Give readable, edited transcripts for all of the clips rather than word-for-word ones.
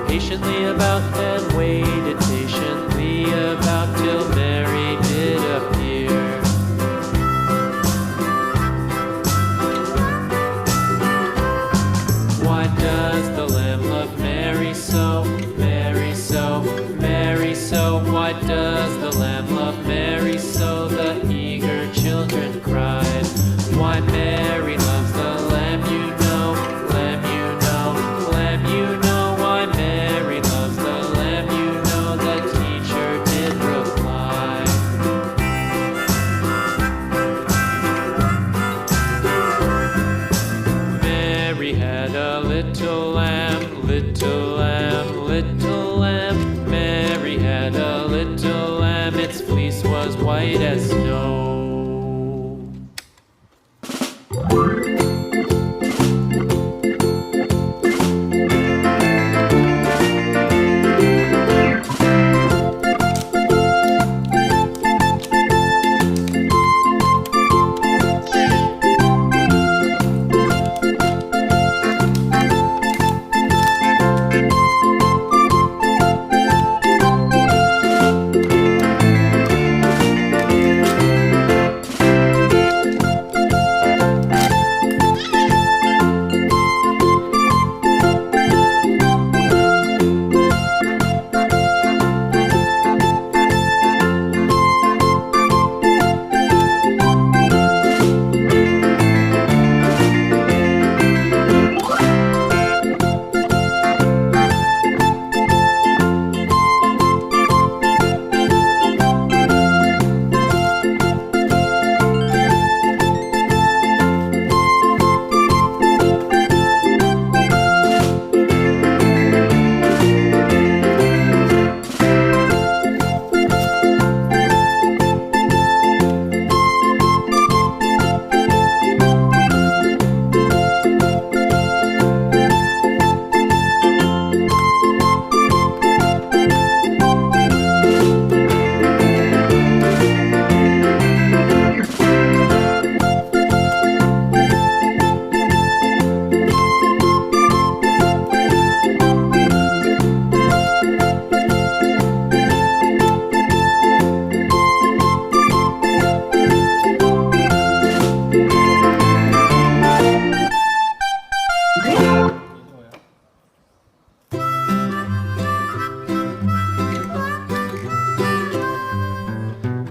patiently about, and waited patiently about till Mary did appear. Why does the Lamb love Mary so, Mary so, Mary so? Why does the Lamb love Mary so? The eager children cried. Why Mary loves the Lamb, you know, Lamb, you know, Lamb, you know. Why Mary loves the Lamb, you know, the teacher did reply. Mary had a little lamb, little lamb, little lamb. Mary had a little lamb, its fleece was white as snow.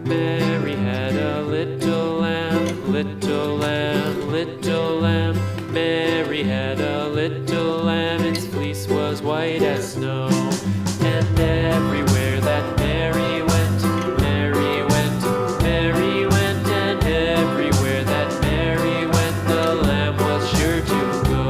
Mary had a little lamb, little lamb, little lamb. Mary had a little lamb, its fleece was white as snow. And everywhere that Mary went, Mary went, Mary went. And everywhere that Mary went, the lamb was sure to go.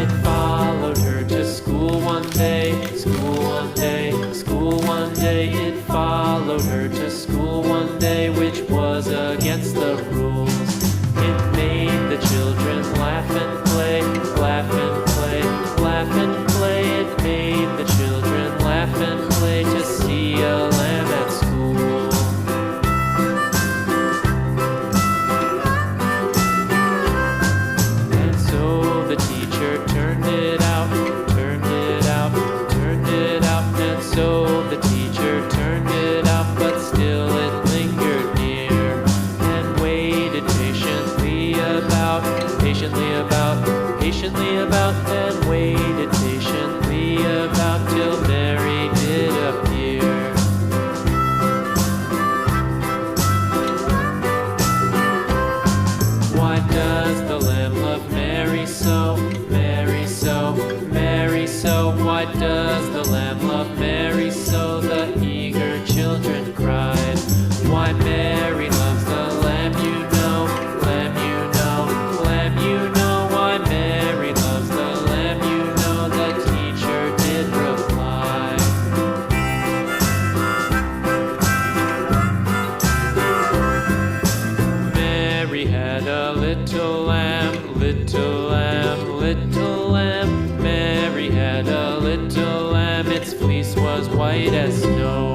It followed her to school one day, school one day, school one day. It followed her to school one day, which was against the rules. It made the children laugh and play, laugh and play, laugh and play. It made the children laugh and play to see a lamb at school. And so the teacher turned it out, turned it out, turned it out. And so the teacher turned it out, but still it lingered near, and waited patiently about, patiently about, patiently about, and waited patiently about till Mary did appear. Why does the Lamb love Mary so, Mary so, Mary so? Why does the Lamb love Mary so? The eager children cried. Why Mary loves the Lamb, you know, Lamb, you know, Lamb, you know. Why Mary loves the Lamb, you know, the teacher did reply. Mary had a little lamb, little lamb, little lamb. Mary had a little lamb, its fleece was white as snow.